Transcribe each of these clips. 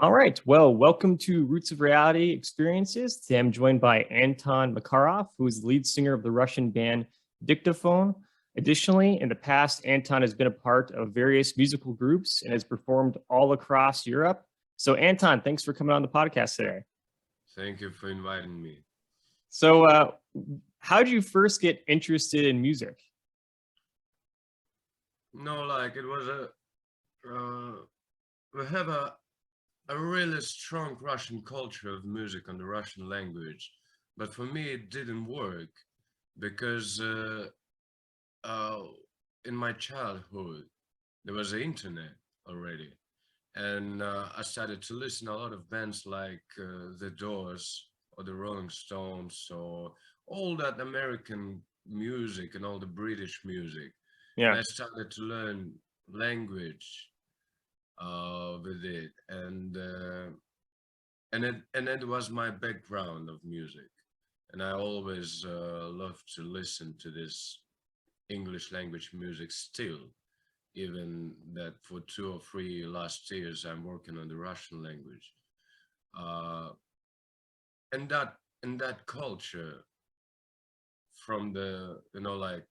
All right. Well, welcome to Roots of Reality Experiences. Today I'm joined by Anton Makarov, who is the lead singer of the Russian band Dictaphone. Additionally, in the past, Anton has been a part of various musical groups and has performed all across Europe. So, Anton, thanks for coming on the podcast today. Thank you for inviting me. So, how did you first get interested in music? No, like it was we have a really strong Russian culture of music on the Russian language, but for me it didn't work because uh, in my childhood there was the internet already, and I started to listen a lot of bands like The Doors or the Rolling Stones or all that American music and all the British music, and Yeah. I started to learn language with it, and it was my background of music, and I always loved to listen to this English language music still, even that for 2 or 3 last years I'm working on the Russian language, uh, and that culture from the like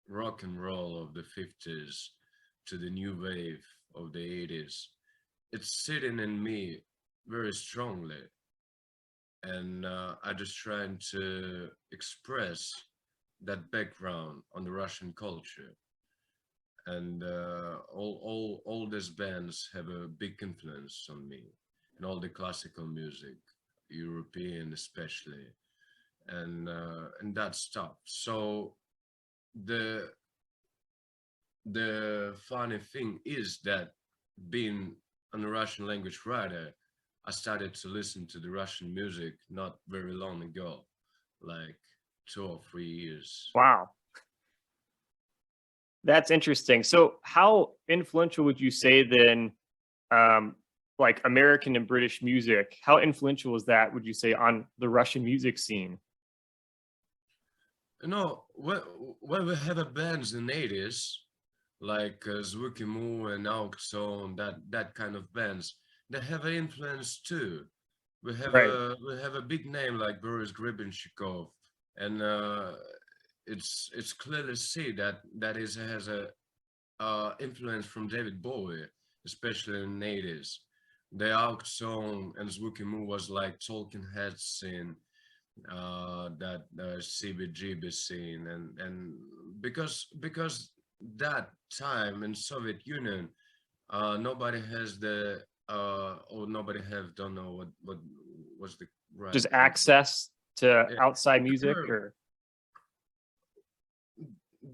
rock and roll of the 50s to the new wave of the 80s, it's sitting in me very strongly, and I just trying to express that background on the Russian culture, and all these bands have a big influence on me, and all the classical music, European especially, and that stuff. So the the funny thing is that being a Russian language writer, I started to listen to the Russian music not very long ago, like 2 or 3 years. Wow. That's interesting. So, how influential would you say then, um, like American and British music? How influential was that, would you say, on the Russian music scene? You know, when we have a bands in the 80s, like Zvuki Mu and Auktion, that kind of bands, they have an influence too. Right. We have a big name like Boris Grebenshikov, and it's clearly see that is has a influence from David Bowie, especially in the 80s. The Auktion and Zvuki Mu was like Talking Heads scene, that CBGB scene, and because that time in Soviet Union, nobody has the or nobody have, don't know what was the right Just word. access to Yeah, outside they music, were, or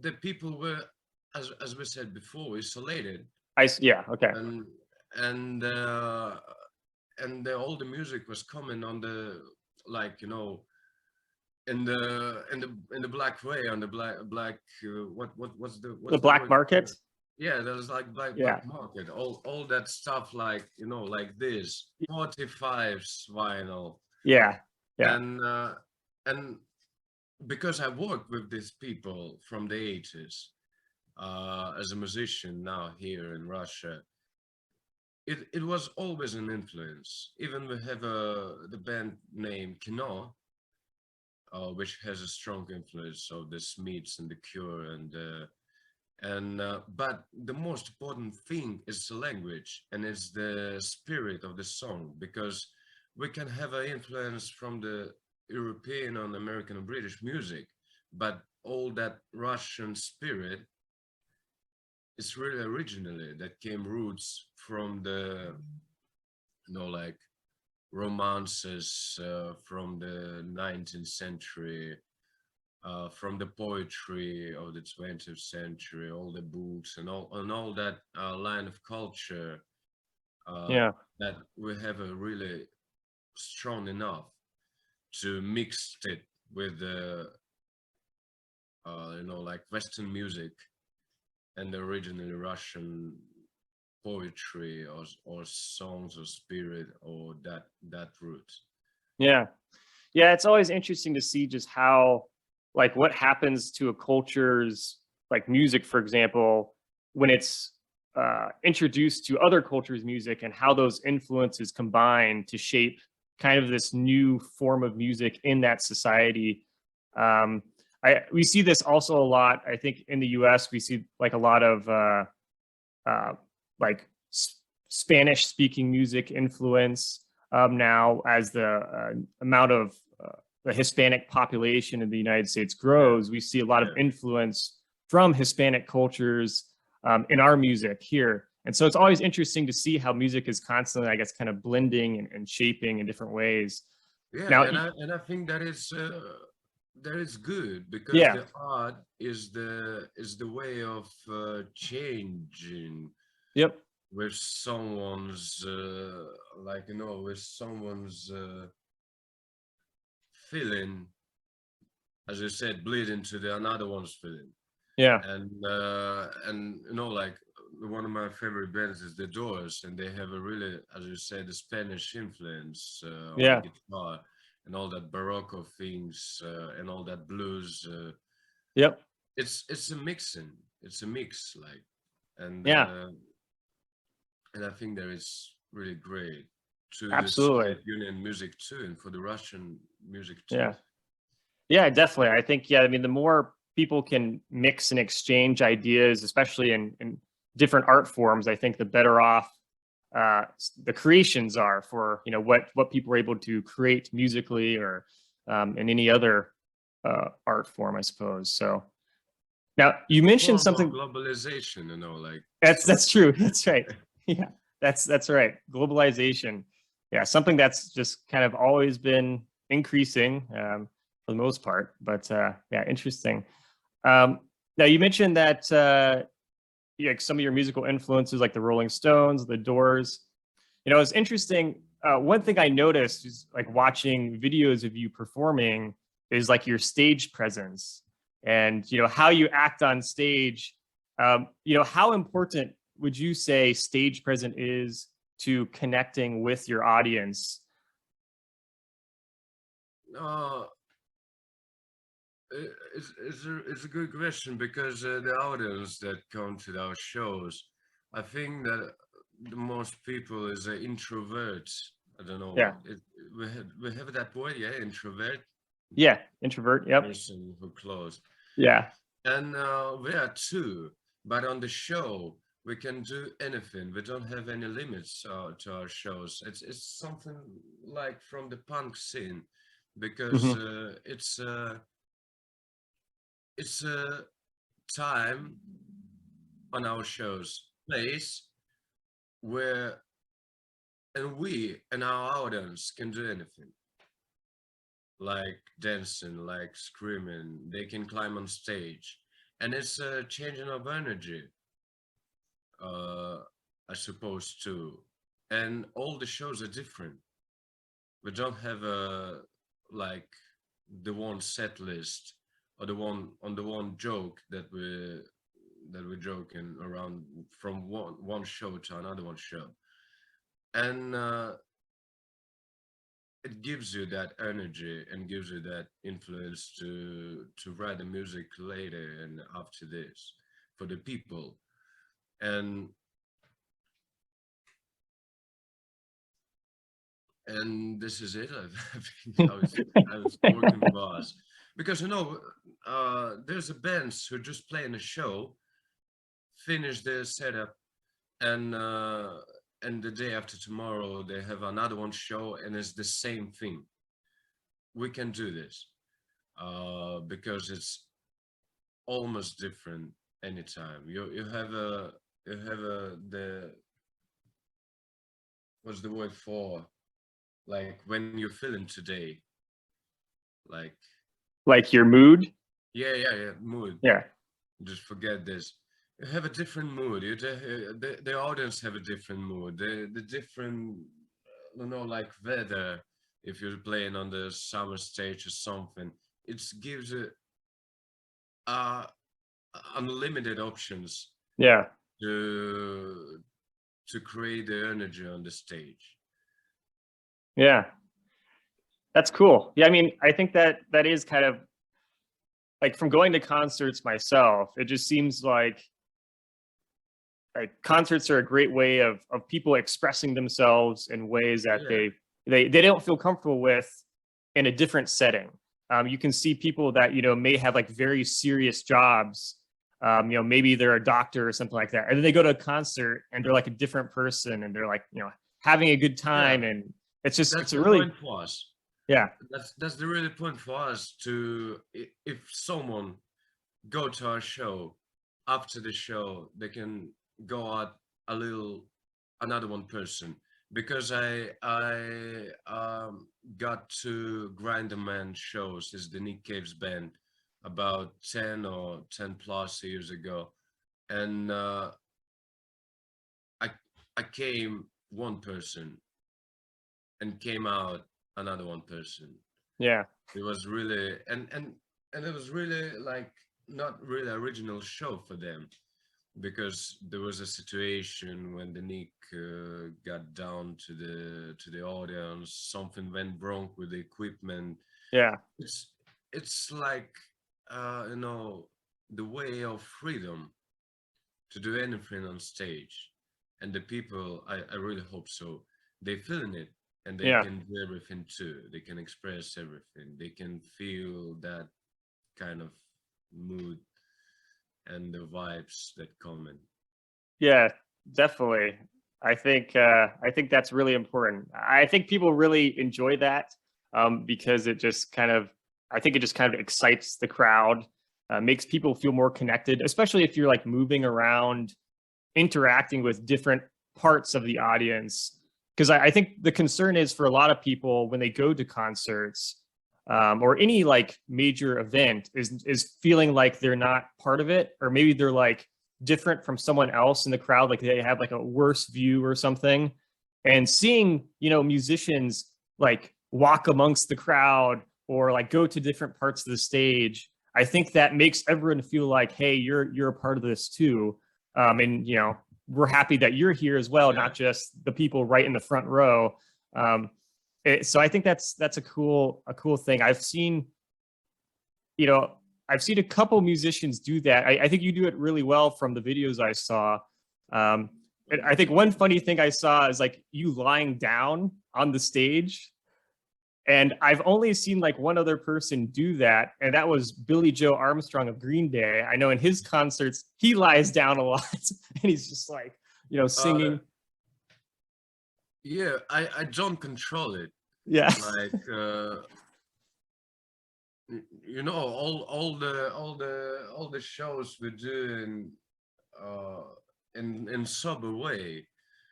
the people were, as we said before, isolated, yeah, okay. and and uh, all the music was coming on the, like, in the black way, on the black The what's the black word for market. it? Yeah, there's like black Yeah. market, all that stuff, like, like this 45s vinyl, Yeah. Yeah. and because I worked with these people from the 80s, as a musician now here in Russia, it was always an influence. Even we have the band name Kino, which has a strong influence of the Smiths and the Cure, and but the most important thing is the language, and it's the spirit of the song, because we can have an influence from the European and American and British music, but all that Russian spirit is really originally that came roots from the, like romances from the 19th century, from the poetry of the 20th century, all the books and all that line of culture, uh, Yeah. that we have a really strong enough to mix it with the, like Western music and the originally Russian poetry, or songs or spirit, or that root. Yeah. Yeah, it's always interesting to see just how, like, what happens to a culture's, like, music, for example, when it's introduced to other cultures' music and how those influences combine to shape kind of this new form of music in that society. We see this also a lot. I think in the U.S. we see like a lot of like Spanish-speaking music influence now as the amount of the Hispanic population in the United States grows. We see a lot of influence from Hispanic cultures in our music here. And so it's always interesting to see how music is constantly, I guess, kind of blending and shaping in different ways. Yeah, Now, and I think that is good, because yeah, the art is the way of changing yep, with someone's with someone's feeling, as you said, bleed into the another one's feeling. yeah, And like one of my favorite bands is The Doors, and they have a really, as you said, the Spanish influence on the yeah, guitar and all that Barocco things and all that blues. yep, It's a mixing, it's a mix, like, and yeah, uh, and I think that is really great to the absolutely, Soviet Union music too, and for the Russian music too. yeah. Yeah, definitely. I think, yeah, I mean, the more people can mix and exchange ideas, especially in different art forms, I think the better off the creations are for, what people are able to create musically or in any other art form, I suppose. So now you It's mentioned more about something globalization, like so. that's true. That's right. Yeah, that's right. Globalization. Yeah, something that's just kind of always been increasing for the most part. But yeah, interesting. Now you mentioned that yeah, some of your musical influences, like the Rolling Stones, the Doors. It's interesting. One thing I noticed is like watching videos of you performing is like your stage presence and how you act on stage. How important would you say stage presence is to connecting with your audience? Uh, it's a good question, because the audience that come to our shows, I think that the most people is an introvert. I don't know. Yeah, We have that word, yeah, introvert, yeah, introvert. Yep. person who close. Yeah, And we are too, but on the show we can do anything. We don't have any limits to our shows. It's something like from the punk scene, because hmm, it's a time on our shows, place where and we and our audience can do anything, like dancing, like screaming. They can climb on stage, and it's a changing of energy, uh, I suppose too. And all the shows are different. We don't have a like the one set list, or the one joke that we're joking around from one show to another one show. And it gives you that energy and gives you that influence to write the music later and after this for the people. And this is it. I think I was working fast, because there's a bands who just play in a show, finish their setup, and the day after tomorrow they have another one show, and it's the same thing. We can do this because it's almost different anytime. You have the what's the word for, like, when you're feeling today, like, like your mood. yeah, mood. Yeah, Just forget this. You have a different mood. The audience have a different mood. The different, like weather. If you're playing on the summer stage or something, it gives it uh, unlimited options yeah, to create the energy on the stage. yeah. That's cool. Yeah, I mean, I think that is kind of like from going to concerts myself, it just seems like like concerts are a great way of people expressing themselves in ways that Yeah, they don't feel comfortable with in a different setting. You can see people that may have like very serious jobs. Maybe they're a doctor or something like that, and then they go to a concert and they're like a different person, and they're like having a good yeah. time, and it's That's a the really point for us. yeah That's the really point for us to, if someone go to our show, after the show they can go out a little another one person, because I got to Grind the Man shows, is the Nick Cave's band, about 10 or 10 plus years ago, and I I came one person and came out another one person. yeah It was really, and it was really like not really original show for them, because there was a situation when the Nick got down to the audience, something went wrong with the equipment. yeah It's it's like you know, the way of freedom to do anything on stage, and the people, I really hope so, they feeling it, and they yeah can do everything too, they can express everything, they can feel that kind of mood and the vibes that come in. Yeah, definitely. I think that's really important. I think people really enjoy that because it just kind of I think it just kind of excites the crowd, makes people feel more connected, especially if you're like moving around, interacting with different parts of the audience. Because I think the concern is for a lot of people when they go to concerts or any like major event is feeling like they're not part of it, or maybe they're like different from someone else in the crowd, like they have like a worse view or something. And seeing musicians like walk amongst the crowd or like go to different parts of the stage, I think that makes everyone feel like, hey, you're a part of this too. And we're happy that you're here as well, Yeah, not just the people right in the front row. um, so I think that's a cool thing. You know, I've seen a couple musicians do that. I think you do it really well from the videos I saw. Um, and I think one funny thing I saw is like you lying down on the stage. And I've only seen like one other person do that, and that was Billy Joe Armstrong of Green Day. I know in his concerts he lies down a lot, and he's just like uh singing. yeah, I don't control it, Yeah, like you know, all the shows we do uh in sober way.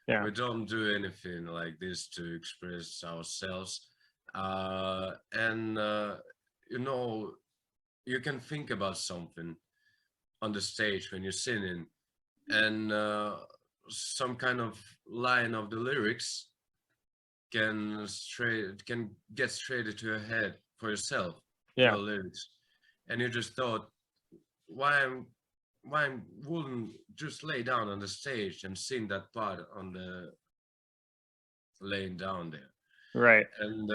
yeah, We don't do anything like this to express ourselves, and you know, you can think about something on the stage when you're singing, and some kind of line of the lyrics can get straight into your head for yourself, yeah, your lyrics, and you just thought, why I'm why wouldn't just lay down on the stage and sing that part on the laying down there. right. And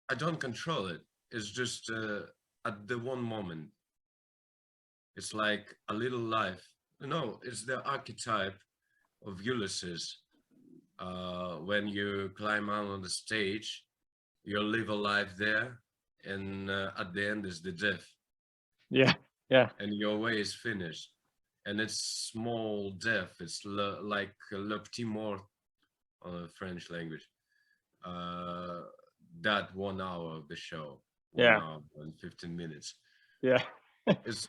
I don't control it. It's just at the one moment, it's like a little life. No, it's the archetype of Ulysses. When you climb out on the stage, you live a life there, and at the end is the death, Yeah, yeah, and your way is finished. And it's small death. It's like le petit mort on the French language. Uh, that 1 hour of the show, one yeah, hour and 15 minutes. yeah. It's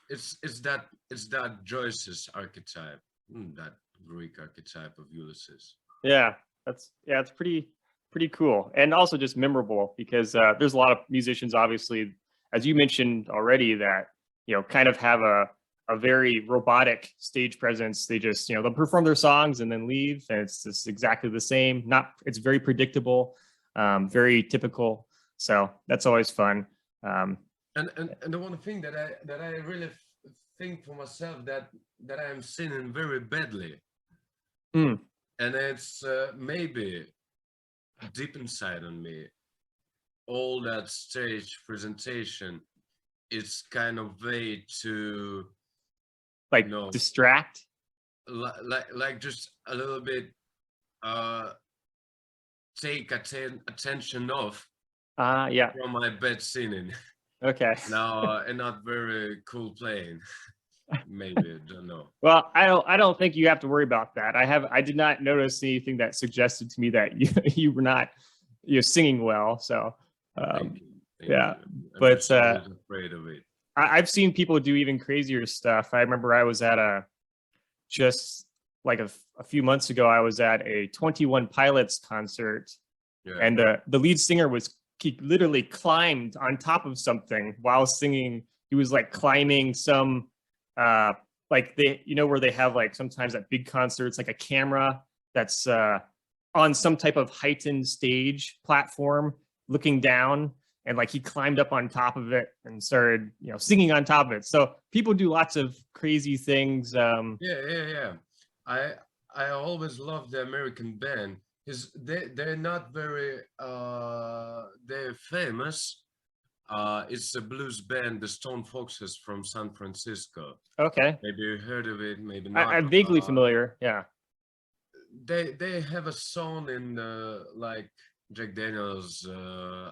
that Joyce's archetype, that Greek archetype of Ulysses. Yeah, it's pretty cool, and also just memorable because there's a lot of musicians, obviously, as you mentioned already, that kind of have a very robotic stage presence. They just they'll perform their songs and then leave, and it's just exactly the same. Not It's very predictable, very typical. So that's always fun. Um, And the one thing that I really think for myself, that I am singing very badly, mm, and it's maybe deep inside on me, all that stage presentation is kind of way to, like you know, distract. like just a little bit uh take attention off Yeah. from my bad singing. Okay. Now, and not very cool playing. Maybe, don't know. Well, I don't think you have to worry about that. I did not notice anything that suggested to me that you were not singing well. So Thank um, you. Thank yeah, you. I'm but just always afraid of it. I've seen people do even crazier stuff. I remember I was at just like a few months ago, I was at a 21 Pilots concert, Yeah. and the lead singer he literally climbed on top of something while singing. He was like climbing some like where they have like sometimes at big concerts like a camera that's on some type of heightened stage platform looking down, and like he climbed up on top of it and started singing on top of it. So people do lots of crazy things. Yeah. I I always love the American band. Is they're not very they're famous. It's a blues band, the Stone Foxes from San Francisco. Okay. Maybe you heard of it, maybe not. I'm vaguely familiar. Yeah. They have a song in like Jack Daniels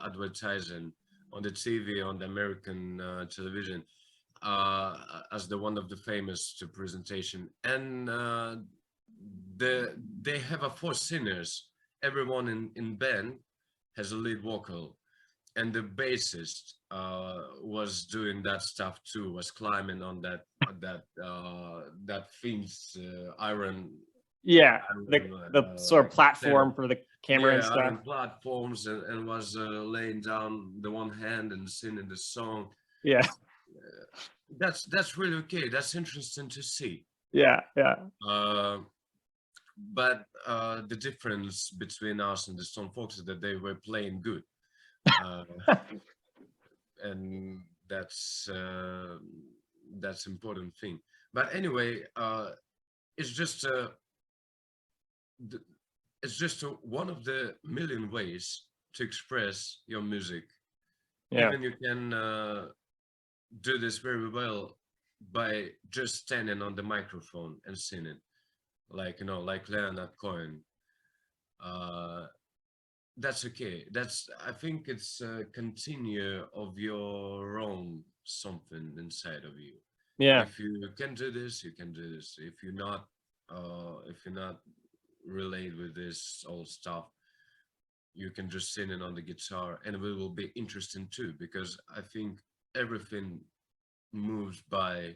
advertising on the TV on the American television as the one of the famous to presentation, and they have a four singers. Everyone in band has a lead vocal, and the bassist was doing that stuff too. Was climbing on that fence iron Yeah. The uh, sort of stand- platform for the camera and yeah, stuff. iron platforms, and was laying down the one hand and singing the song. Yeah. That's really okay. That's interesting to see. Yeah. Yeah. Uh, but the difference between us and the Stone Foxes that they were playing good, uh, and that's important thing. But anyway, it's just th- it's just one of the million ways to express your music. Yeah. Even you can do this very well by just standing on the microphone and singing, like like Leonard Cohen. Uh, that's okay. I think it's a continue of your own something inside of you. Yeah. If you can do this, you can do this. If you're not relate with this old stuff, you can just sing it on the guitar, and it will be interesting too, because I think everything moves by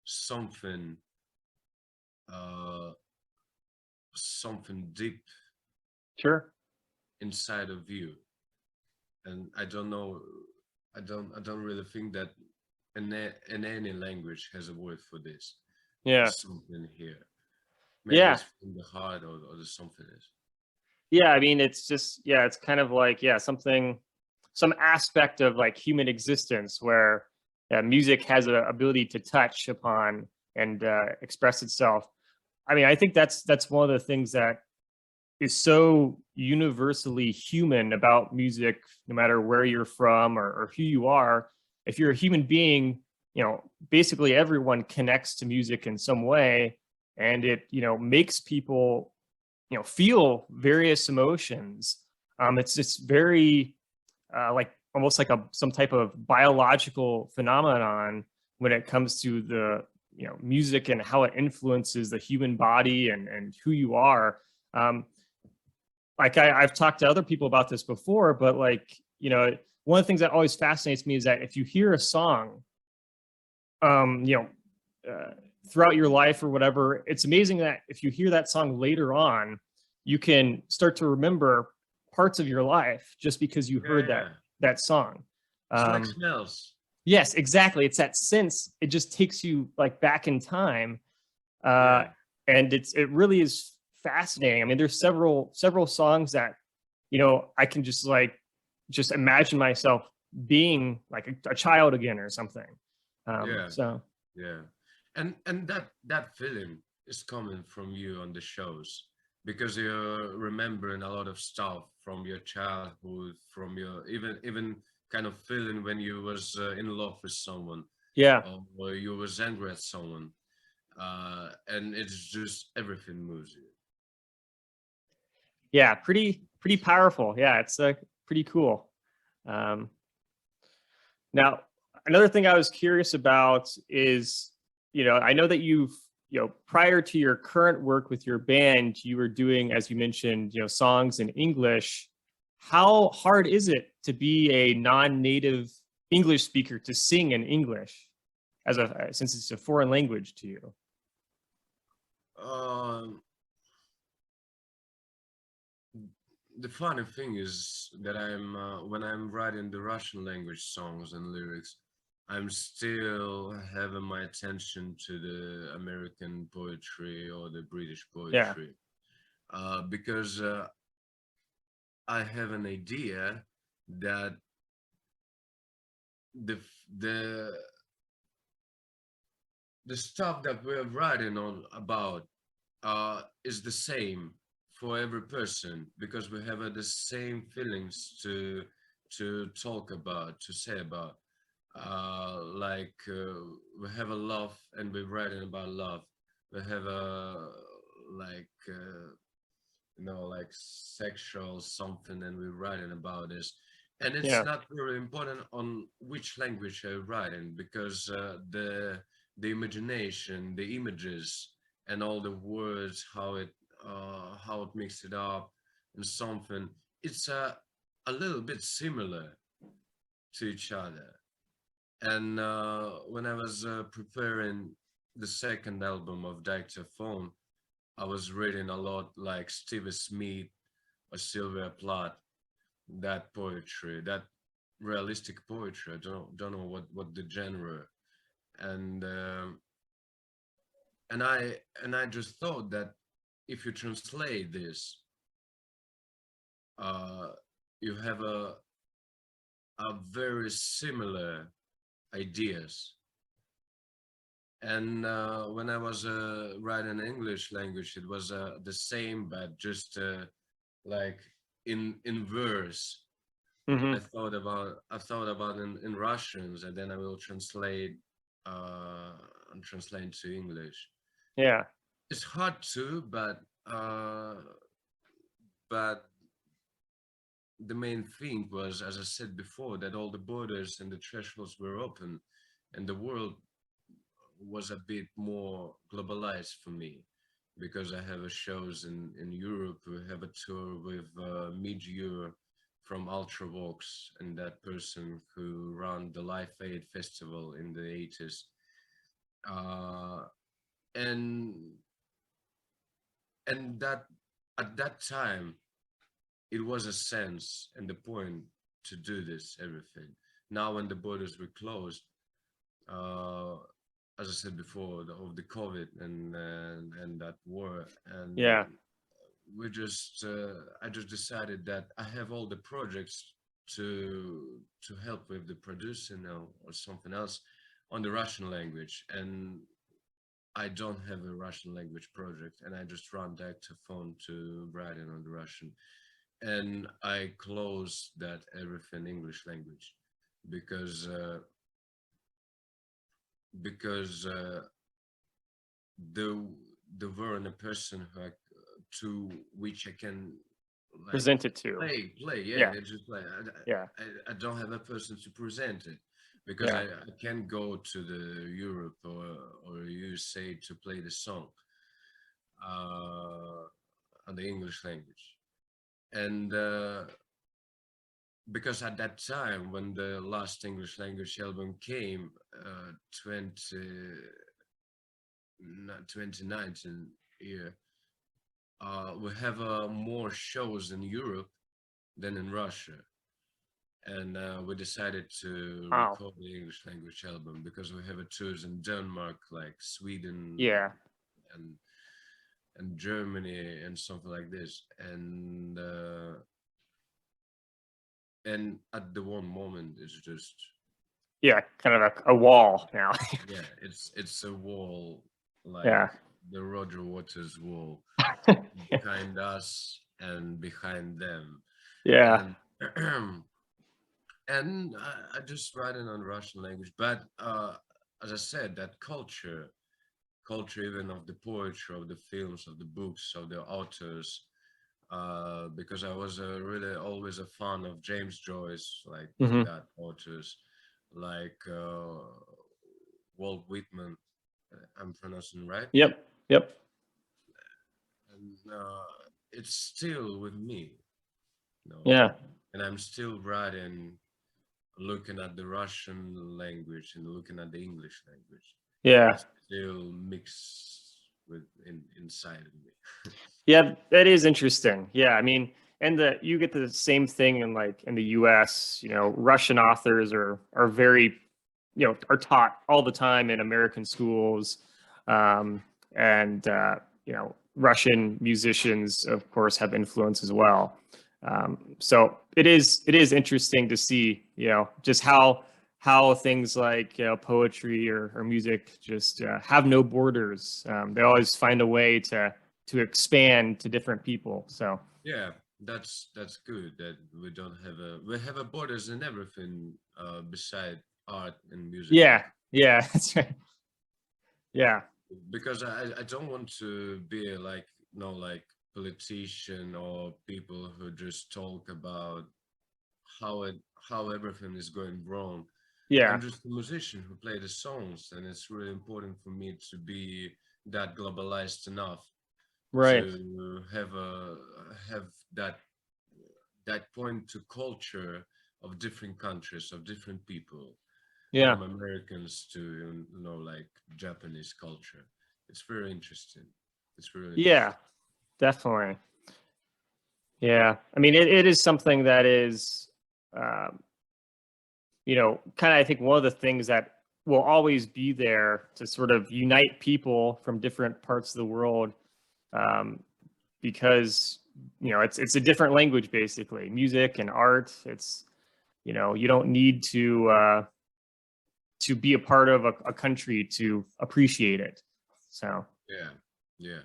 something, uh, something deep Sure. inside of you, and I don't know, I don't really think that in any language has a word for this. Yeah. There's something here. Maybe Yeah. it's from the heart, or there's something else. Yeah. I mean, it's just, yeah, it's kind of like, yeah, some aspect of like human existence where music has an ability to touch upon and express itself. I mean, I think that's one of the things that is so universally human about music, no matter where you're from or who you are. If you're a human being, basically everyone connects to music in some way, and it, makes people, feel various emotions. It's just very like almost like some type of biological phenomenon when it comes to the music and how it influences the human body and who you are. Um, like I've talked to other people about this before, but like, one of the things that always fascinates me is that if you hear a song, um, you know, throughout your life or whatever, it's amazing that if you hear that song later on, you can start to remember parts of your life just because you heard Yeah, that song. it's like Um, smells. yes, exactly. It's that sense. It just takes you like back in time, uh, Yeah, and it really is fascinating. I mean, there's several songs that I can just imagine myself being like a child again or something. yeah, So yeah. And that feeling is coming from you on the shows, because you're remembering a lot of stuff from your childhood, from your even kind of feeling when you was in love with someone, yeah, or you was angry at someone. and it's just everything moves you. Yeah, pretty powerful. Yeah, it's pretty cool. Um, Now, another thing I was curious about is, I know that prior to your current work with your band, you were doing, as you mentioned, songs in English. How hard is it to be a non-native English speaker to sing in English since it's a foreign language to you? Um, the funny thing is that when I'm writing the Russian language songs and lyrics, I'm still having my attention to the American poetry or the British Yeah. poetry, because I have an idea that the the the stuff that we're writing on about is the same for every person, because we have the same feelings to talk about, to say about. We have a love, and we're writing about love. We have a like like sexual something, and we're writing about this. And it's Yeah. not really important on which language you're writing, because the imagination, the images, and all the words, how it mixed it up and something, it's a little bit similar to each other. And when I was preparing the second album of Dictaphone, I was reading a lot like Stevie Smith or Sylvia Plath, that poetry, that realistic poetry. I don't know what the genre, and and I just thought that if you translate this, uh, you have a very similar ideas. And when I was writing English language, it was the same, but just like in verse. Hmm. I thought about in Russians, and then I will uh, translate to English. Yeah. It's hard to, but the main thing was, as I said before, that all the borders and the thresholds were open, and the world was a bit more globalized for me, because I have a shows in Europe. We have a tour with Mid-Euro from Ultravox, and that person who ran the Life Aid Festival in the 80s. Uh, and and that at that time it was a sense and the point to do this everything. Now when the borders were closed, uh, as I said before, of the COVID and that war, and Yeah. I just decided that I have all the projects to help with the producing or something else on the Russian language, and I don't have a Russian language project, and I just run Dictaphone to write it on the Russian, and I close that everything English language, because because the the word a person who to which I can like Present it to. play. Yeah, Yeah. it's just like Yeah. I don't have a person to present it, because Yeah. I can't go to the Europe or USA to play the song uh, on the English language. And because at that time when the last English language album came, 20, 2019 year, we have more shows in Europe than in Russia. And we decided to Wow. record the English language album, because we have a tours in Denmark, like Sweden Yeah. and and Germany and something like this. And at the one moment, it's just, Yeah. Kind of a wall now. yeah, it's a wall, like Yeah. the Roger Waters wall, Yeah. behind us and behind them. Yeah. And and I just write it on Russian language, but as I said, that culture culture even of the poetry, of the films, of the books, of the authors. Because I was really always a fan of James Joyce, like Hmm. that authors, like Walt Whitman. I'm pronouncing right, Yep. Yep. and it's still with me, Yeah. and I'm still writing, looking at the Russian language and looking at the English language. Yeah. It's still mixed with inside of me. Yeah, that is interesting. Yeah, I mean, and you get the same thing in like in the US, Russian authors are very, are taught all the time in American schools. Um, and Russian musicians, of course, have influence as well. So it is interesting to see, just how things like poetry or music just have no borders. They always find a way to expand to different people. So Yeah, that's good that we have a borders in everything beside art and music, yeah, yeah, that's right. Yeah, because I don't want to be like like politician or people who just talk about how it how everything is going wrong. I'm yeah, just a musician who play the songs, and it's really important for me to be that globalized enough right. to have that point to culture of different countries, of different people, Yeah, from Americans to like Japanese culture. It's very interesting. It's really yeah, interesting. definitely. Yeah, I mean, it is something that is, um, kind of, I think one of the things that will always be there to sort of unite people from different parts of the world, um, because it's a different language, basically, music and art. It's you don't need to be a part of a country to appreciate it. So Yeah, yeah,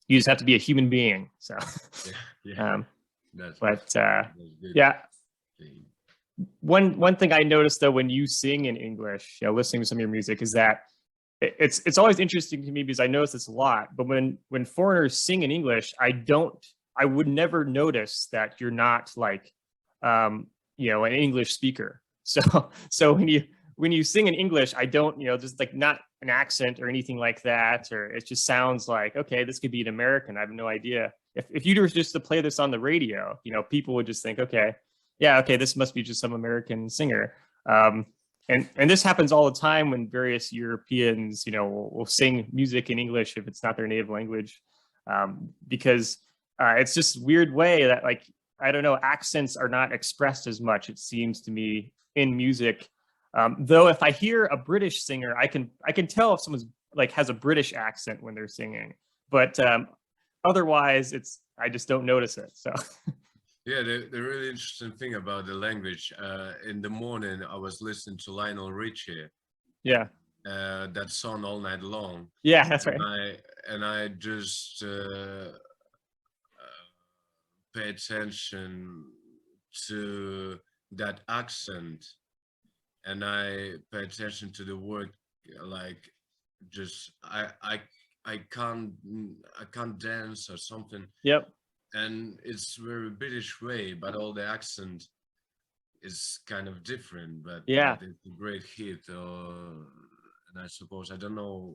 you just have to be a human being. So, yeah, yeah. um, That's but that's good yeah, thing. one thing I noticed though when you sing in English, listening to some of your music, is that it's always interesting to me because I notice this a lot. But when foreigners sing in English, I would never notice that you're not like an English speaker. So when you sing in English, I don't, just like not an accent or anything like that, or it just sounds like, okay, this could be an American. I have no idea. If you were just to play this on the radio, people would just think, okay, yeah, okay, this must be just some American singer. Um, and this happens all the time when various Europeans, will sing music in English if it's not their native language, because it's just weird way that, like, I don't know, accents are not expressed as much, it seems to me, in music. Though if I hear a British singer, I can tell if someone's like has a British accent when they're singing, but otherwise, I just don't notice it. So Yeah, the really interesting thing about the language. In the morning, I was listening to Lionel Richie, yeah, that song all night long, yeah, that's and right. I just pay attention to that accent, and I pay attention to the word, like just I can't dance or something, Yep. and it's very British way, but all the accent is kind of different, Yeah. but it's a great hit. And I suppose I don't know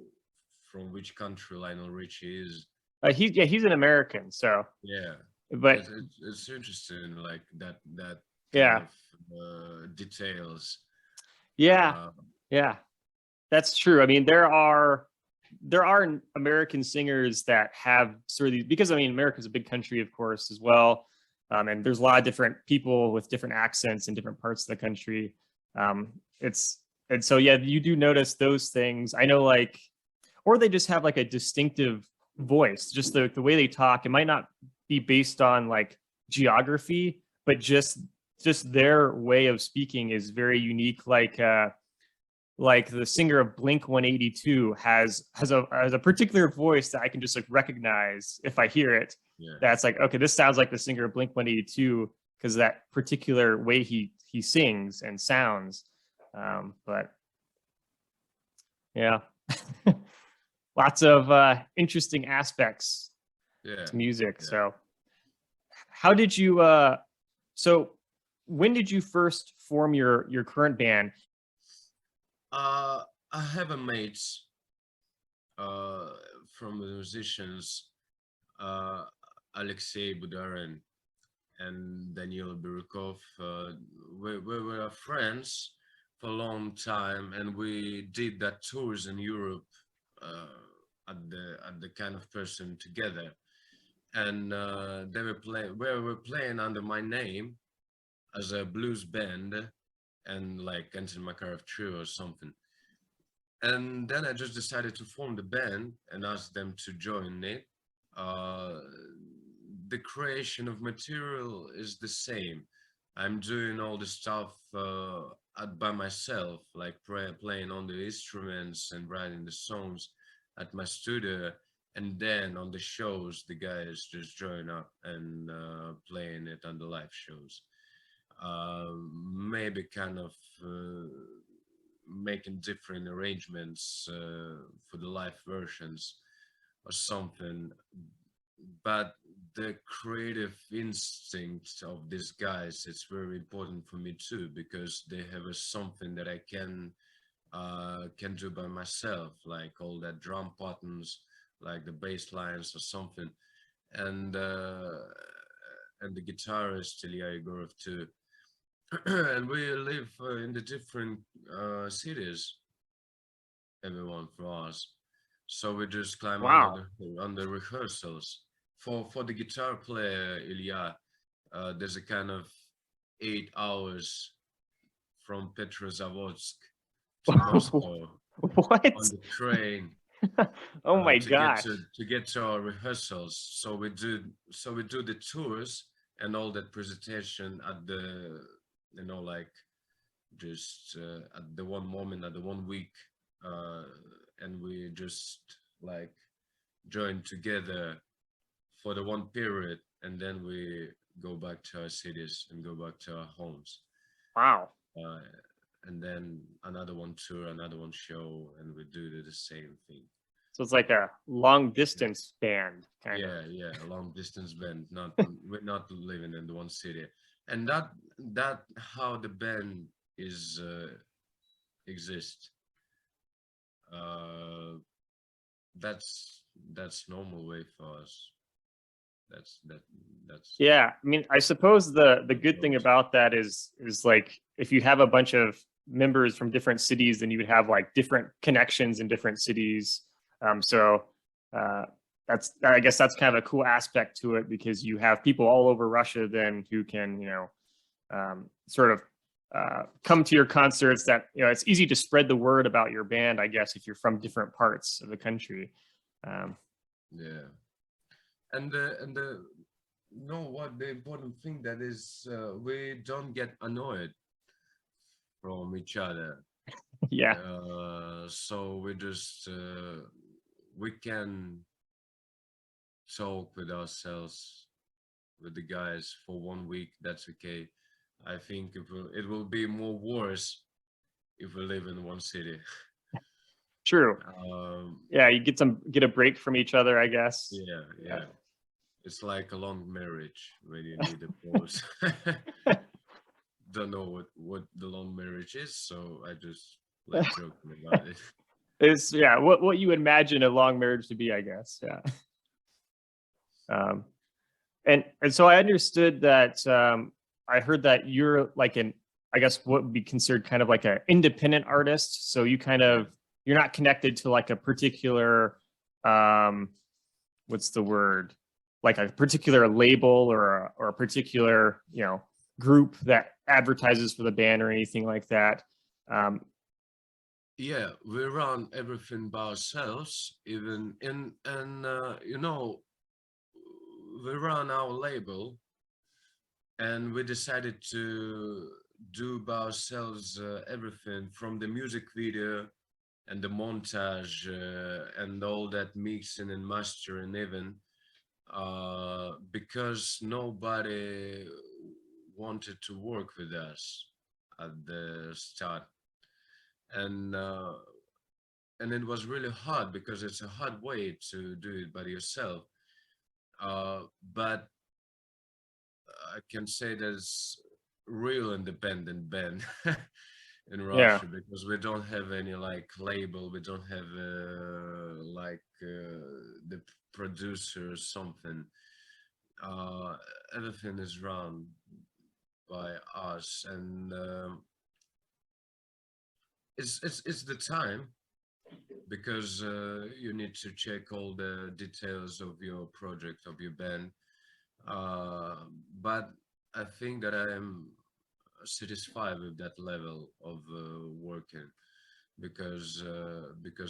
from which country Lionel Richie is. He's an American. So, Yeah, but it's interesting, like that kind yeah, of details. yeah, Uh, yeah. That's true. I mean, there are American singers that have sort of these, because I mean America's a big country, of course, as well, and there's a lot of different people with different accents in different parts of the country. It's and so yeah, you do notice those things. I know, like, or they just have like a distinctive voice, just the way they talk. It might not be based on like geography, but just their way of speaking is very unique. Like the singer of Blink 182 has a particular voice that I can just like recognize if I hear it. yeah, That's like, okay, this sounds like the singer of Blink 182 because of that particular way he sings and sounds. But yeah. lots of interesting aspects Yeah, to music. yeah. So how did you so when did you first form your current band? Uh, I have a mates uh, from the musicians, uh, Alexei Budarin and Daniel Birukov. We were friends for a long time, and we did that tours in Europe at the kind of person together. And they were playing. We were playing under my name as a blues band, and like Anton Makarov trio or something. And then I just decided to form the band and ask them to join it. Uh, the creation of material is the same. I'm doing all the stuff by myself, like playing on the instruments and writing the songs at my studio. And then on the shows, the guys just join up and playing it on the live shows. Maybe kind of making different arrangements for the live versions or something. But the creative instinct of these guys, it's very important for me too, because they have a something that I can do by myself, like all that drum patterns, like the bass lines or something, and uh, and the guitarist Ilya Egorov too. And we live in the different cities, everyone for us. So we just climb under Wow. the rehearsals. For the guitar player Ilya, there's a kind of 8 hours from Petrozavodsk to Moscow on What? the train Oh my to get gosh. to get to our rehearsals. So we do the tours and all that presentation at the like just at the one moment at the one week, uh, and we just like join together for the one period, and then we go back to our cities and go back to our homes, Wow. uh, and then another one tour, another one show, and we do the same thing. So it's like a long Yeah, distance band kind of. yeah, a long distance band. Not we're not living in the one city, and that how the band is exist. Uh, that's normal way for us. That's that that's Yeah, I mean, I suppose the how it good thing goes. about that is like if you have a bunch of members from different cities, then you would have like different connections in different cities. So uh, that's I guess that's kind of a cool aspect to it because you have people all over Russia then who can sort of come to your concerts. That it's easy to spread the word about your band, I guess, if you're from different parts of the country. Um, Yeah, and the no, what the important thing that is we don't get annoyed from each other. yeah, So we can talk with ourselves with the guys for one week. That's okay. I think it will be more worse if we live in one city. true. Um, Yeah, you get a break from each other, I guess. yeah, Yeah. yeah. It's like a long marriage when you need a pause. Don't know what the long marriage is, so I just like joking about it. It's yeah, what you imagine a long marriage to be, I guess. Yeah. Um, and so I understood that I heard that you're like an I guess what would be considered kind of like an independent artist. So you kind Yeah. of you're not connected to like a particular um what's the word? Like a particular label or a particular, group that advertises for the band or anything like that. Um, Yeah, we run everything by ourselves, even in and we run our label, and we decided to do by ourselves everything from the music video and the montage and all that mixing and mastering even because nobody wanted to work with us at the start, and and it was really hard because it's a hard way to do it by yourself. But I can say there's real independent band in Yeah. Russia because we don't have any like label, we don't have the producer or something. Uh, Everything is run by us, and it's the time because you need to check all the details of your project of your band. But I think that I am satisfied with that level of working because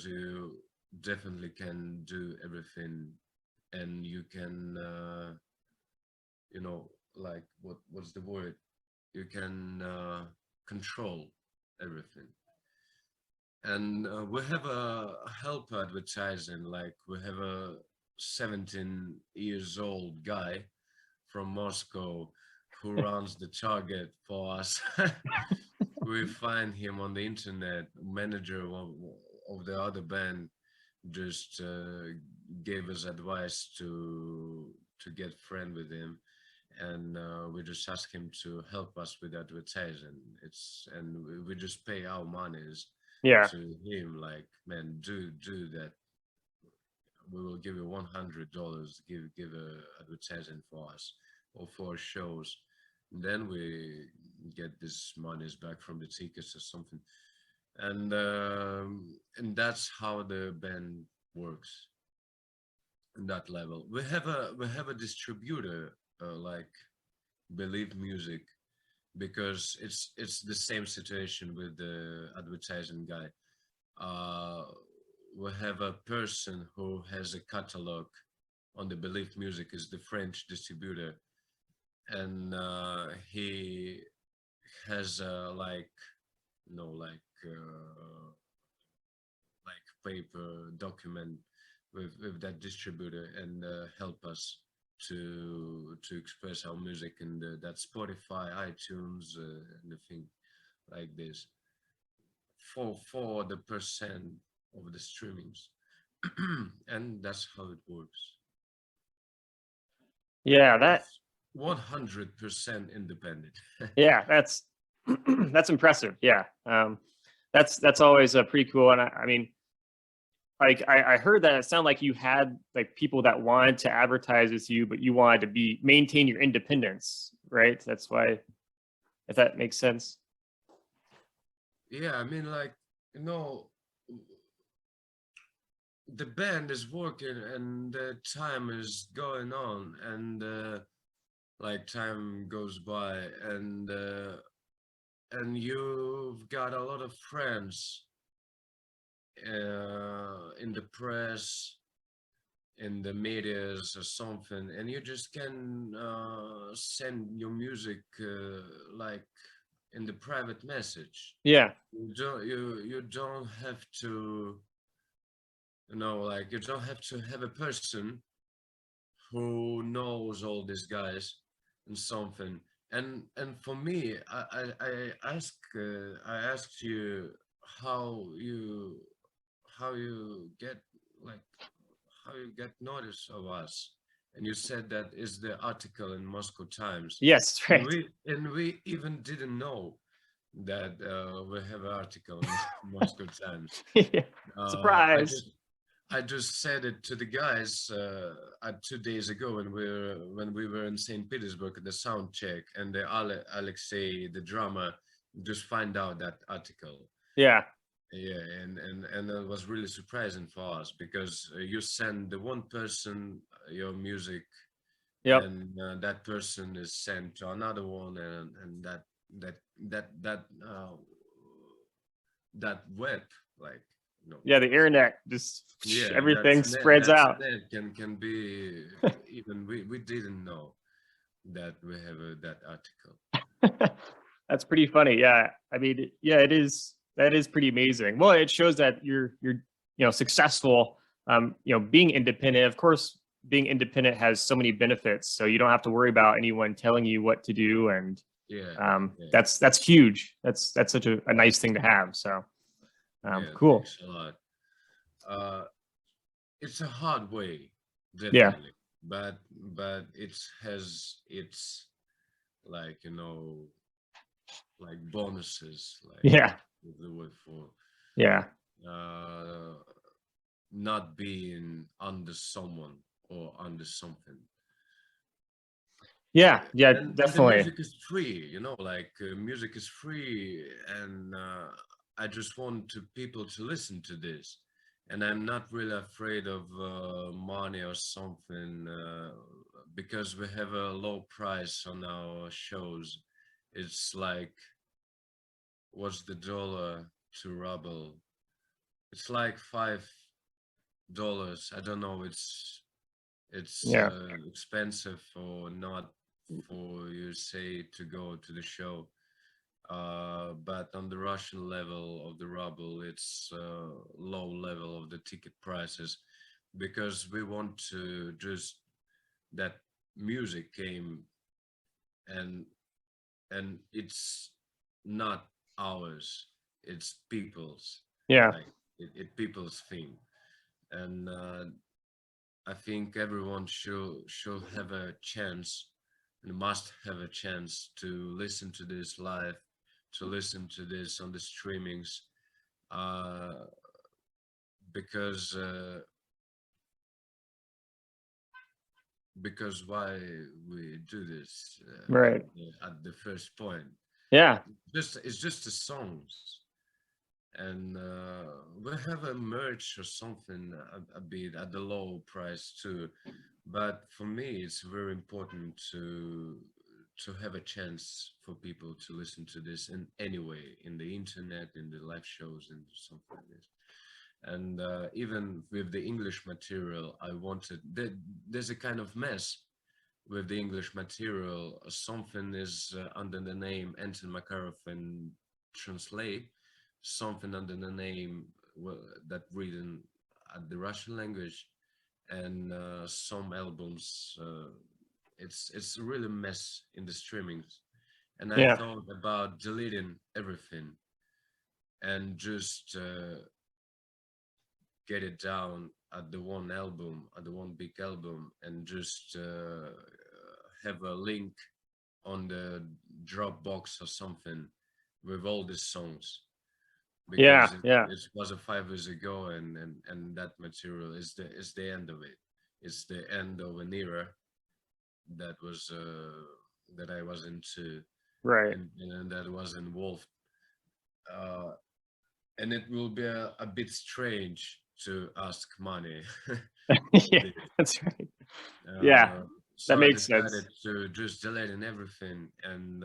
you definitely can do everything and you can like what's the word, you can control everything. And we have a help advertising, like we have a 17 years old guy from Moscow who runs the target for us. We find him on the internet. Manager of the other band just gave us advice to get friend with him, and we just ask him to help us with advertising. We just pay our monies Yeah. to him. Like, man, do that. We will give you $100. Give a advertising for us or for shows. And then we get this monies back from the tickets or something, and that's how the band works. In that level, we have a distributor like Believe Music, because it's the same situation with the advertising guy. Uh, we have a person who has a catalog on the Believe Music, is the French distributor, and he has like like paper document with that distributor, and help us to express our music in that Spotify, iTunes, and the thing like this for the percent of the streamings, and that's how it works. Yeah. It's 100% independent. Yeah. That's impressive. Yeah. That's always pretty cool. And I mean, like I heard that it sounded like you had like people that wanted to advertise with you, but you wanted to maintain your independence, right? That's why, if that makes sense. Yeah, I mean, like, you know, the band is working and the time is going on, and like time goes by, and you've got a lot of friends in the press, in the medias or something, and you just can send your music like in the private message. Yeah. You don't have to, like, you don't have to have a person who knows all these guys and something. And for me, I asked you how you how you get like how you get notice of us, and you said that is the article in Moscow Times, Yes. and Right. we even didn't know that we have an article in Moscow Times. Yeah. I Surprise. just said it to the guys 2 days ago when we were in St. Petersburg at the sound check, and Alexei, the drummer, just find out that article. Yeah. Yeah, and it was really surprising for us because you send the one person your music, Yep. and that person is sent to another one, and that that that uh, that web, like, you know Yeah. The internet just yeah, everything spreads that's out. net can be, even we didn't know that we have that article. That's pretty funny. Yeah. I mean, yeah, it is. That is pretty amazing. Well, it shows that you're successful. Being independent. Of course, being independent has so many benefits. So you don't have to worry about anyone telling you what to do, and Yeah, yeah, that's huge. That's such a nice thing to have. So yeah, cool. thanks a lot. uh, it's a hard way, Yeah. definitely, but it has its, like, like bonuses, like Yeah. the word for Yeah. uh, not being under someone or under something. Yeah. Yeah. And the Definitely. music is free, like music is free, and I just want people to listen to this, and I'm not really afraid of money or something, because we have a low price on our shows. It's like, what's the dollar to ruble? It's like $5. I don't know. It's Yeah. expensive or not for you say to go to the show. But on the Russian level of the ruble, it's low level of the ticket prices, because we want to just that music came, and it's not ours, it's people's, Yeah. like it people's thing. And I think everyone should have a chance, and must have a chance to listen to this live, to listen to this on the streamings, uh, because because why we do this, Right. at the first point. Yeah. It's just the songs, and we have a merch or something a bit at the low price too. But for me, it's very important to have a chance for people to listen to this in any way, in the internet, in the live shows, and something like this. And even with the English material, I wanted there's a kind of mess with the English material. Something is under the name Anton Makarov and translate, something under the name, well, that written at the Russian language, and some albums. It's really a mess in the streamings, and I Yeah. thought about deleting everything and just get it down at the one album, at the one big album, and just have a link on the Dropbox or something with all the songs, Yeah. because Yeah. it was a 5 years ago, and that material is the end of it. It's the end of an era that was that I was into, Right. and that was involved. Uh, and it will be a bit strange to ask money for Yeah. this. That's right. Yeah. Uh, That so I makes decided sense. to just delete and everything, and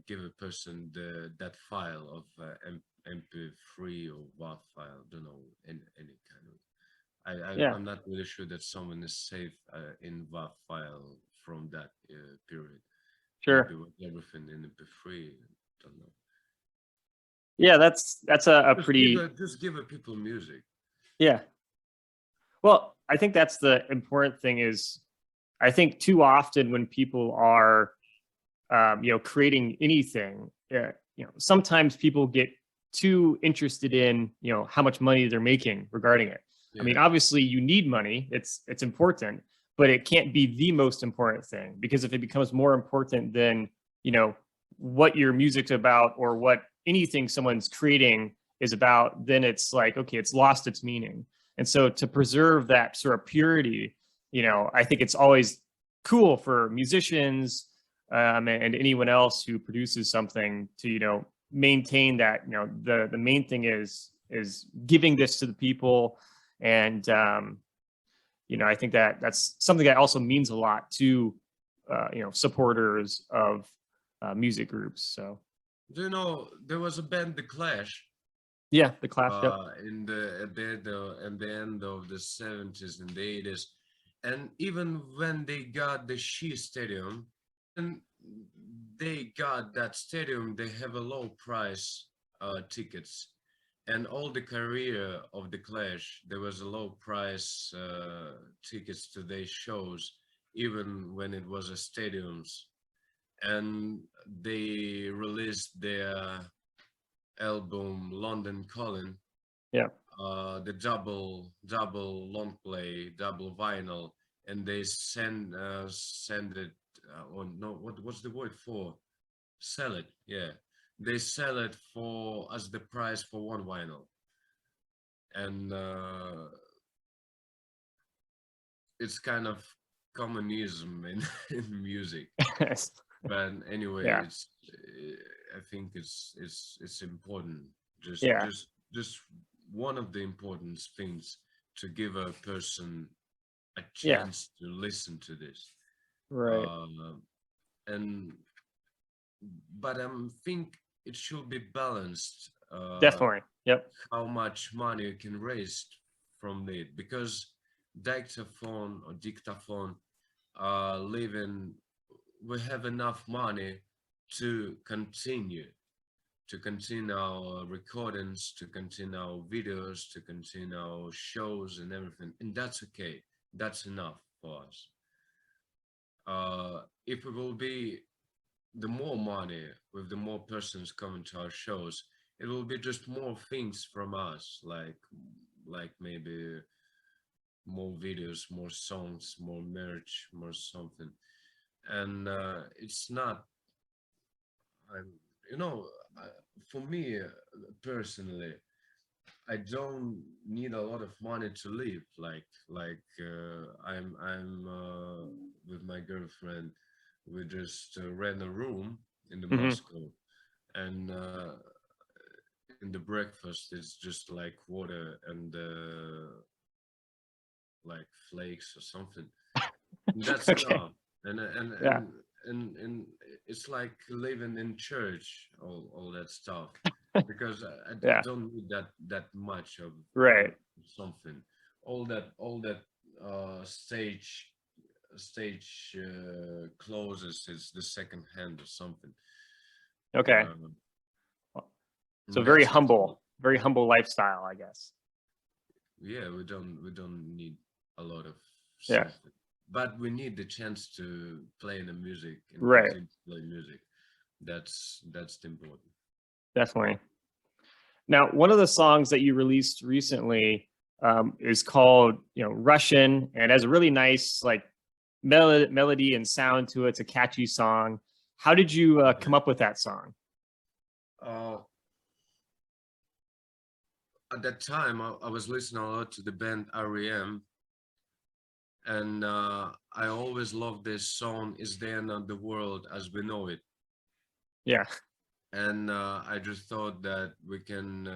give a person that file of MP3 or WAV file. Don't know, any kind of. Yeah. I'm not really sure that someone is safe in WAV file from that period. Maybe Sure. with everything in MP3. Don't know. Yeah. That's a pretty, Just give a people music. yeah. Well, I think that's the important thing is I think too often when people are, creating anything, sometimes people get too interested in, how much money they're making regarding it. I mean, Yeah. obviously you need money. It's important, but it can't be the most important thing because if it becomes more important than, you know, what your music's about or what anything someone's creating is about, then it's like, okay, it's lost its meaning. And so to preserve that sort of purity, I think it's always cool for musicians, and anyone else who produces something to maintain that the main thing is giving this to the people. And I think that that's something that also means a lot to supporters of music groups. So Do you know there was a band, The Clash, yeah, the Clash. Yep. in the at the end of the 70s and the 80s, and even when they got the Shea Stadium, and they got that stadium, they have a low price tickets, and all the career of the Clash, there was a low price tickets to their shows, even when it was a stadiums, and they released their album London Calling Yeah. the double long play, double vinyl, and they send it or no, what's the word for sell it? Yeah, they sell it for as the price for one vinyl, and it's kind of communism in in music. But anyway, Yeah. I think it's important. Just Yeah. just just one of the important things to give a person a Yeah. chance to listen to this. Right. Uh, and but I think it should be balanced. Definitely. Yep. How much money you can raise from it, because dictaphone living, we have enough money to continue our recordings, to continue our videos, to continue our shows and everything, and that's okay. That's enough for us. If it will be the more money with the more persons coming to our shows, it will be just more things from us, like maybe more videos, more songs, more merch, more something. And it's not, I'm, you know, for me personally, I don't need a lot of money to live. I'm with my girlfriend. We just rent a room in the Hmm. Moscow, and in the breakfast it's just like water and like flakes or something. And that's Okay. enough. And and Yeah. and and it's like living in church, all that stuff, because I Yeah. don't need that much of Right. something. All that stage closes is the second hand or something. Okay. Um, So and that's okay. very humble lifestyle, I guess. Yeah, we don't need a lot of Yeah. something, but we need the chance to play in the music and Right. continue to play music. That's the important. Definitely. Now, one of the songs that you released recently is called, Russian, and has a really nice like melody and sound to it. It's a catchy song. How did you come Yeah. up with that song? Uh, at that time, I was listening a lot to the band REM, and I always loved this song. Is the end of the world as we know it? Yeah. And I just thought that we can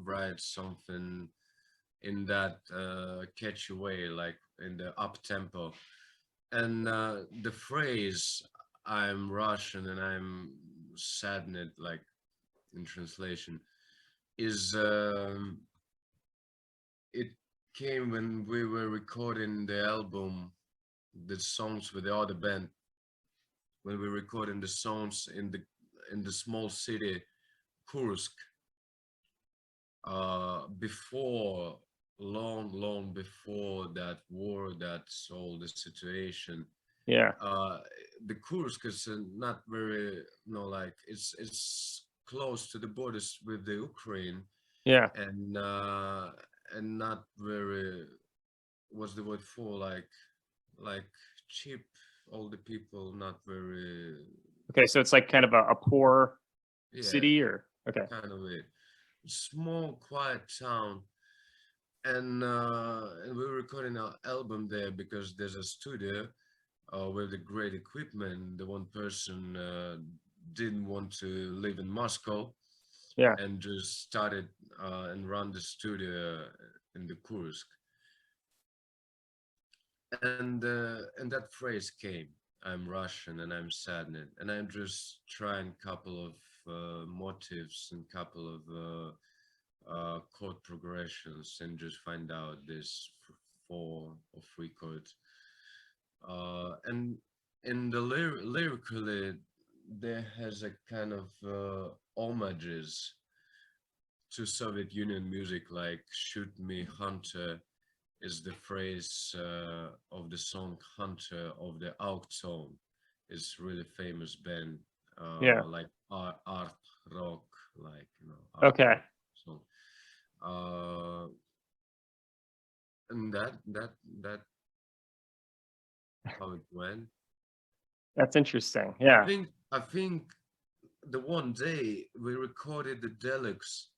write something in that catchy way, like in the up tempo. And the phrase "I'm Russian and I'm saddened," like in translation, is it came when we were recording the album, the songs with the other band, when we were recording the songs in the small city Kursk, before, long before that war, that's all the situation. Yeah. uh the Kursk is not very, like it's close to the borders with the Ukraine, Yeah. and not very, what's the word for, like cheap. All the people not very, Okay. So it's like kind of a poor yeah, city, or okay. kind of a small quiet town. And we were recording our album there because there's a studio with the great equipment. The one person didn't want to live in Moscow Yeah. and just started and run the studio in the Kursk. And that phrase came. I'm Russian and I'm saddened, and I'm just trying couple of motives and couple of chord progressions, and just find out this four or three chords. And in the lyrically, there has a kind of homages to Soviet Union music, like "Shoot Me, Hunter" is the phrase of the song "Hunter" of the Auktion. It's really famous band, Yeah. like art rock, like art Okay. rock song. and that how it went. That's interesting. I Yeah. think I think the one day we recorded the deluxe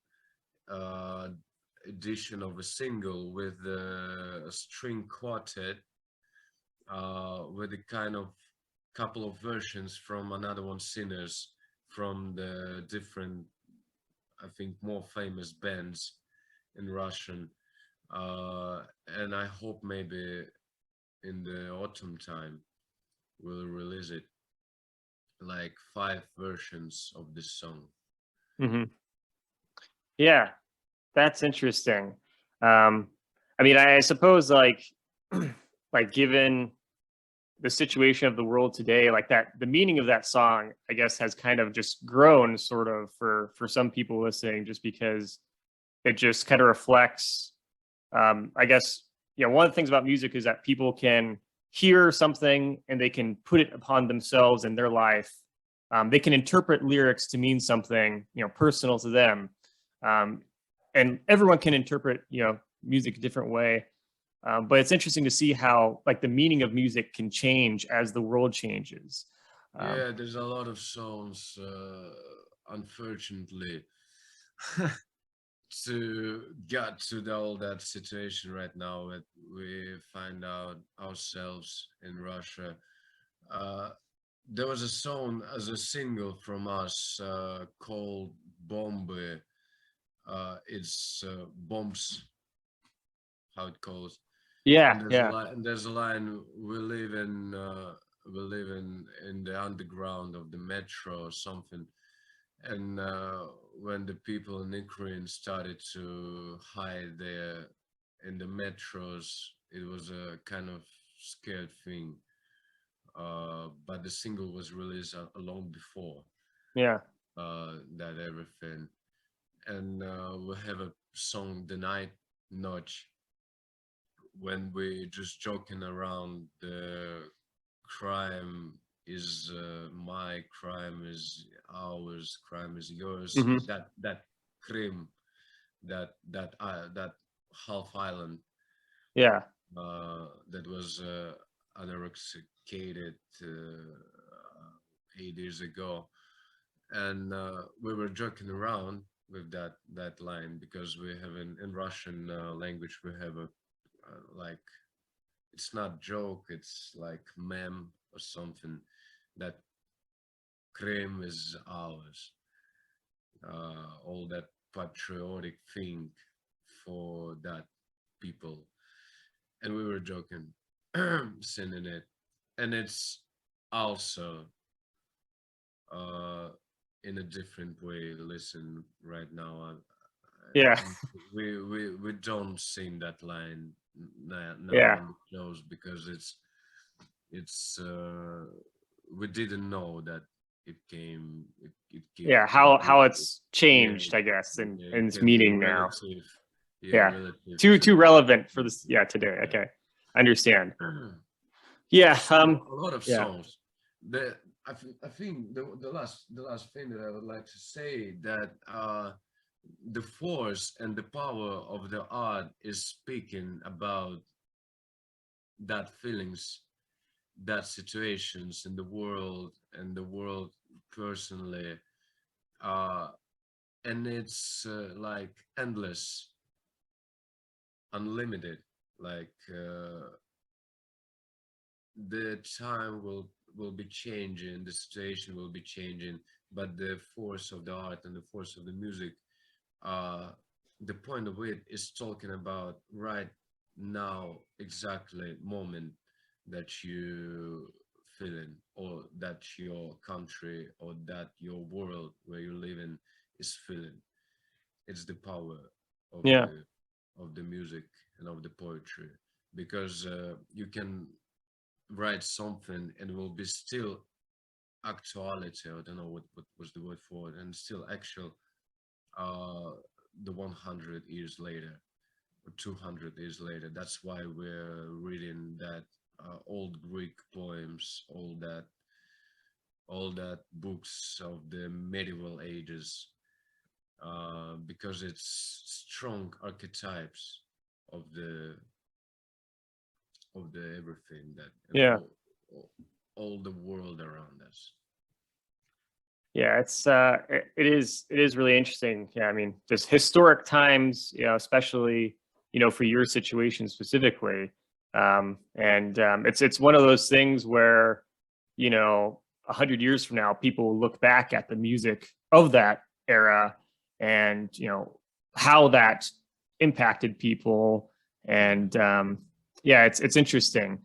uh, edition of a single with a string quartet with a kind of couple of versions from another one, Sinners, from the different, I think, more famous bands in Russian. And I hope maybe in the autumn time we'll release it, like 5 versions of this song. Hmm. Yeah, that's interesting. I mean, I suppose like like given the situation of the world today, like that the meaning of that song, I guess, has kind of just grown sort of for some people listening, just because it just kind of reflects, I guess, one of the things about music is that people can hear something and they can put it upon themselves in their life. They can interpret lyrics to mean something, personal to them. Um, and everyone can interpret, music a different way. But it's interesting to see how like the meaning of music can change as the world changes. Um, Yeah, there's a lot of songs, unfortunately, to get to all that situation right now that we find out ourselves in Russia. Uh, there was a song as a single from us called Bombe. It's bombs, how it goes. yeah, And there's a yeah. line. There's a line. We live in the underground of the metro or something. And when the people in Ukraine started to hide there in the metros, it was a kind of scared thing. But the single was released long before Yeah. that everything. And we have a song, The Night Notch, when we just joking around. The crime is my, crime is ours, crime is yours. Hmm. That Krim, that half island Yeah. that was annexicated 8 years ago, and we were joking around with that line because we have in Russian language we have a like, it's not joke, it's like mem or something, that Krim is ours. All that patriotic thing for that people, and we were joking, singing it, and it's also uh, in a different way. Listen, right now, Yeah. we don't sing that line now Yeah. on the shows because it's we didn't know that it Yeah. can How be, it's yeah, changed, I guess, yeah, in it its can be meaning now. relative, yeah, Yeah. relative Too to relevant for this. Yeah. Today. Okay. I understand. yeah. Yeah. A lot of Yeah. songs. I think the last thing that I would like to say, that the force and the power of the art is speaking about that feelings, that situations in the world, and the world personally, uh, and it's like endless, unlimited, like the time will be changing, the situation will be changing, but the force of the art and the force of the music, uh the point of it is talking about right now, exactly moment that you feeling, or that your country or that your world where you live in is feeling. It's the power of Yeah. the music and of the poetry, because you can write something and it will be still actuality. I don't know what was the word for it, and still actual, uh, the 100 years later or 200 years later. That's why we're reading that old Greek poems, all that books of the medieval ages, because it's strong archetypes of of the everything that Yeah. all the world around us. Yeah, it is really interesting. Yeah, I mean, just historic times, especially, for your situation specifically. And it's one of those things where, 100 years from now, people will look back at the music of that era and, how that impacted people. And yeah, it's interesting.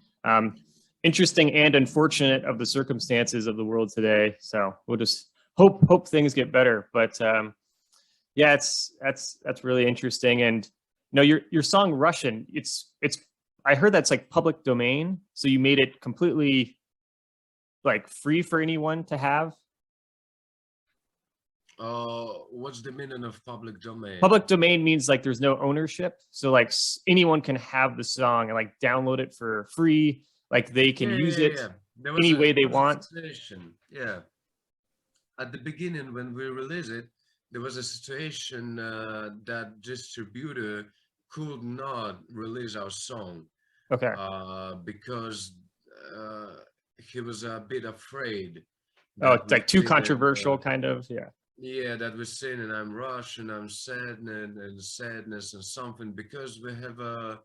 Interesting and unfortunate of the circumstances of the world today. So we'll just hope things get better. But yeah, that's really interesting. And your song Russian, it's I heard that's like public domain. So you made it completely like free for anyone to have. What's the meaning of public domain? Public domain means like there's no ownership. So like anyone can have the song and like download it for free. Like they can use it any way they want. Yeah. At the beginning, when we released it, there was a situation that distributor could not release our song Okay. because he was a bit afraid Oh, that it's we like too didn't, controversial, kind of. Yeah. yeah, that we're saying and I'm Russian, I'm sad and sadness and something because we have a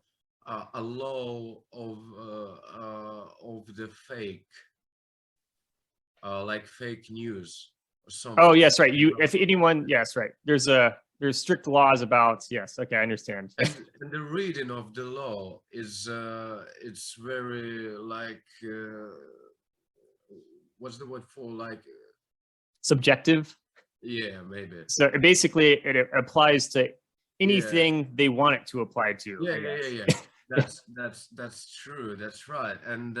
law of the fake, like fake news or something. Oh, yes, right. If anyone, yes, right. There's strict laws about, yes. Okay, I understand. And the reading of the law is it's very like what's the word for like Subjective. yeah, maybe. So basically, it applies to anything they want it to apply to, I guess. Yeah. That's true. That's right. And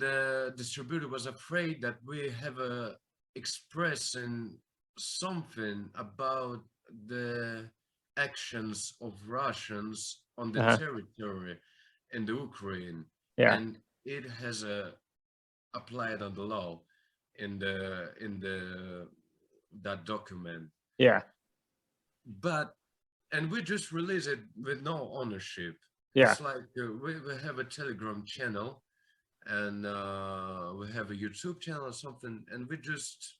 the distributor was afraid that we have a expressing something about the actions of Russians on the Uh-huh. territory in the Ukraine, Yeah. and it has applied on the law in the that document. Yeah. But and we just release it with no ownership. Yeah. It's like we have a Telegram channel and we have a YouTube channel or something, and we just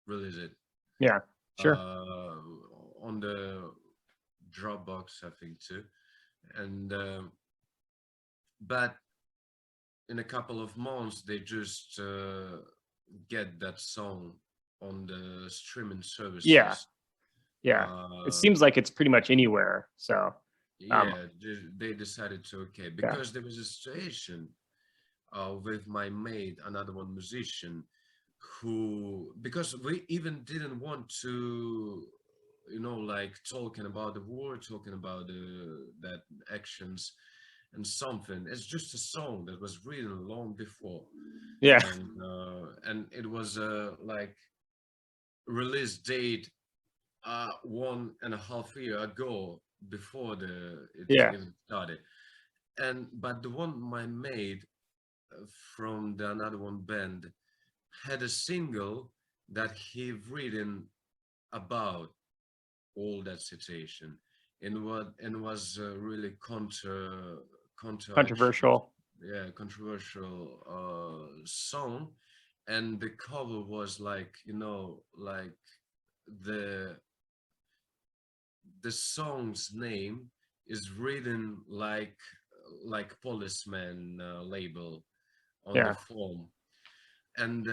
release it. Yeah. Sure. On the Dropbox, I think too, and but in a couple of months they just get that song on the streaming services. Yeah. Yeah. It seems like it's pretty much anywhere. So yeah, they decided to because there was a situation with my mate, another one musician, who because we even didn't want to, like talking about the war, talking about that actions and something. It's just a song that was written long before. Yeah. And it was like release date 1.5 year ago before it even started. But the one my mate from the another one band had a single that he written about all that situation and was really Controversial. controversial song, and the cover was like like the song's name is written like policeman label on the form, and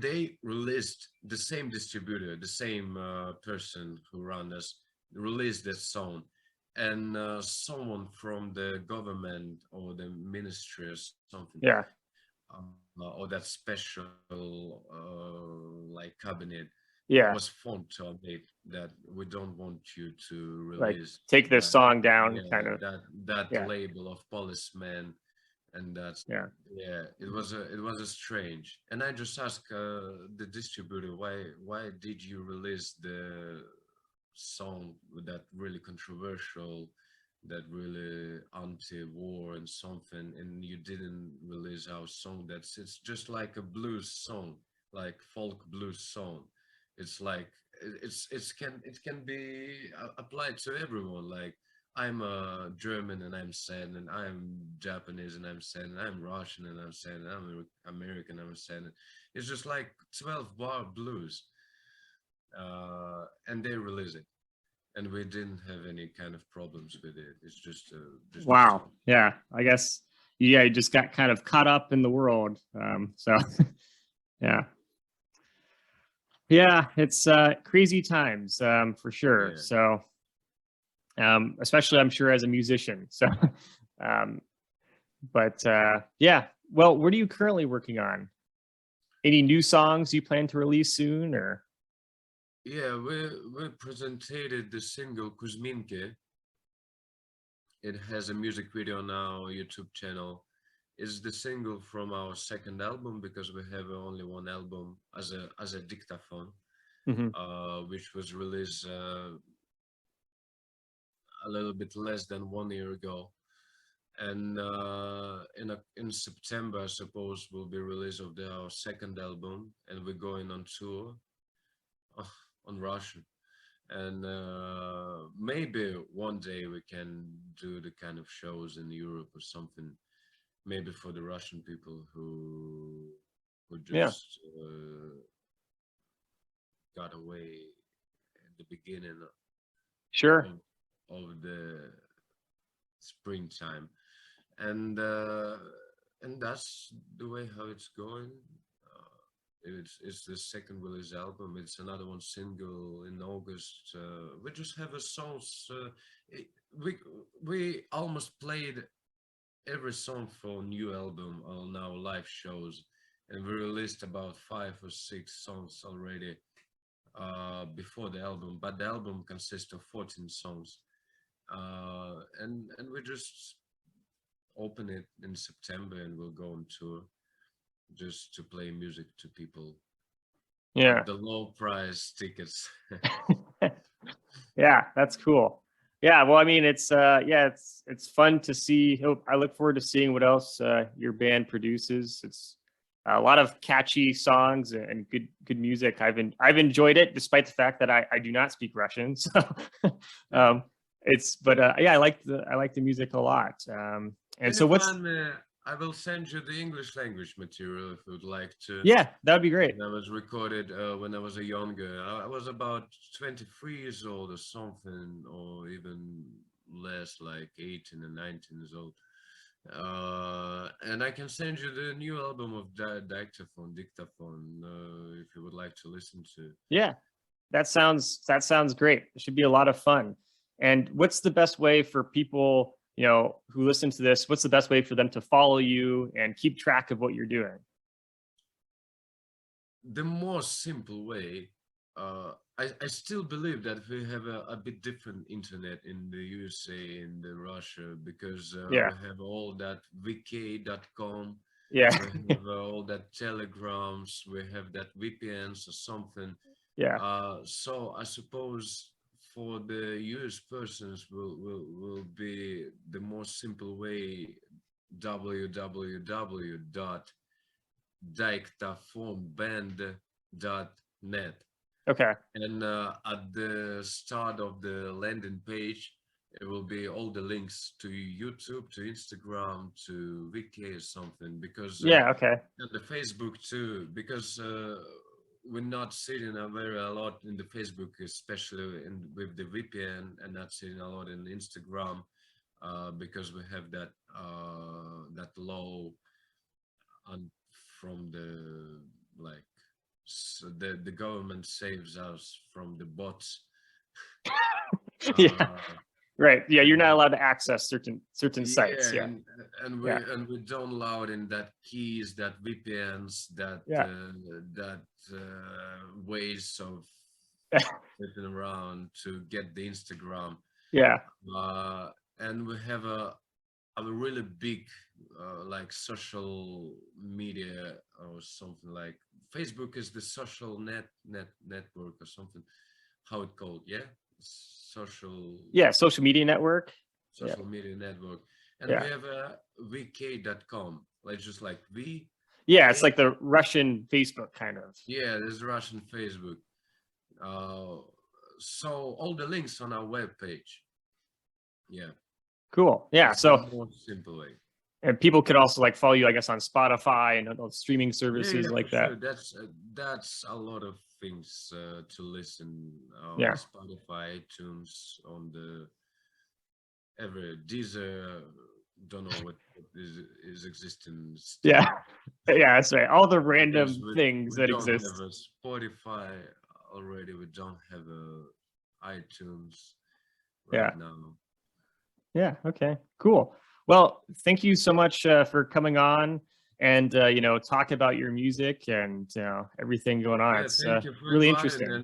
they released the same distributor, the same person who ran us released that song, and someone from the government or the ministry or something, or that special like cabinet, was phoned to me that we don't want you to release, like take this song down, kind of that label of policeman. And that's it was a strange. And I just asked the distributor, why did you release the song with that really controversial, that really anti-war and something, and you didn't release our song? It's just like a blues song, like folk blues song. It's like it can be applied to everyone, like I'm German and I'm sad, and I'm Japanese and I'm sad, and I'm Russian and I'm sad, and I'm American and I'm sad. It's just like 12 bar blues, and they release it, and we didn't have any kind of problems with it. It's just a Wow. song. Yeah. I guess, yeah, you just got kind of caught up in the world. So yeah. Yeah, it's crazy times, for sure. Yeah. So especially I'm sure as a musician. So um, but yeah. Well, what are you currently working on? Any new songs you plan to release soon, or? Yeah, we presented the single Kuzminke. It has a music video on our YouTube channel. It's the single from our second album because we have only one album as a dictaphone, Mhm. which was released a little bit less than 1 year ago. And in September, I suppose, will be release of our second album, and we're going on tour uh, on Russian. And maybe one day we can do the kind of shows in Europe or something, maybe for the Russian people who Yeah, just got away at the beginning sure. of the springtime, and that's the way how it's going. It's the second release album. It's another one single in August. We just have a songs. It, we we almost played every song for new album on our live shows, and we released about 5 or 6 songs already before the album. But the album consists of 14 songs, and we just open it in September, and we'll go on tour just to play music to people Yeah. at the low price tickets. Yeah, that's cool. Yeah, well, I mean, it's yeah, it's fun to see. I look forward to seeing what else your band produces. It's a lot of catchy songs and good music. I've enjoyed it despite the fact that I do not speak Russian. So Yeah. it's but yeah, I like the music a lot. And so what's Anytime I will send you the English language material if you would like to. yeah, that would be great. That was recorded when I was a younger. I was about 23 years old or something, or even less, like 18 and 19 years old. And I can send you the new album of Dictaphone, if you would like to listen to. Yeah, that sounds great. It should be a lot of fun. And what's the best way for people, who listen to this? What's the best way for them to follow you and keep track of what you're doing? The more simple way, I still believe that we have a bit different internet in the USA and the Russia because Yeah, we have all that vk.com, yeah, we have all that telegrams, we have that VPNs or something. yeah. So I suppose for the US persons will be the more simple way www.dictaphoneband.net, Okay, and at the start of the landing page it will be all the links to YouTube, to Instagram, to Wiki or something, because yeah, okay, and the Facebook too, because we're not sitting a lot in the Facebook, especially with the VPN, and not sitting a lot in Instagram, because we have that law and from the like so the government saves us from the bots. yeah, uh right. Yeah, you're not and allowed to access certain sites. yeah, Yeah, and yeah, we don't allow it in that keys, that VPNs, yeah, that ways of getting around to get the Instagram. yeah. uh and we have a really big like social media or something, like Facebook is the social network or something, how it called, yeah, social Yeah, social media network. Yeah, social media network. And we yeah, have a vk.com, like just like yeah. It's vk. like the Russian Facebook kind of. Yeah, there's Russian Facebook. uh so all the links on our web page, Yeah. Cool. Yeah. It's So, the more simple way. and people could also like follow you, I guess, on Spotify and other streaming Yeah, services yeah, like for that. sure. That's a lot of things to listen on Yeah. Spotify, iTunes, on the every Deezer. Don't know what is existing still. Yeah. Yeah, that's right. All the Because random things we that don't exist. have a Spotify already. We don't have a iTunes Yeah. right now. Yeah. Okay. Cool. Well, thank you so much for coming on and talk about your music and everything going on. Yeah, It's thank you for really inviting interesting. and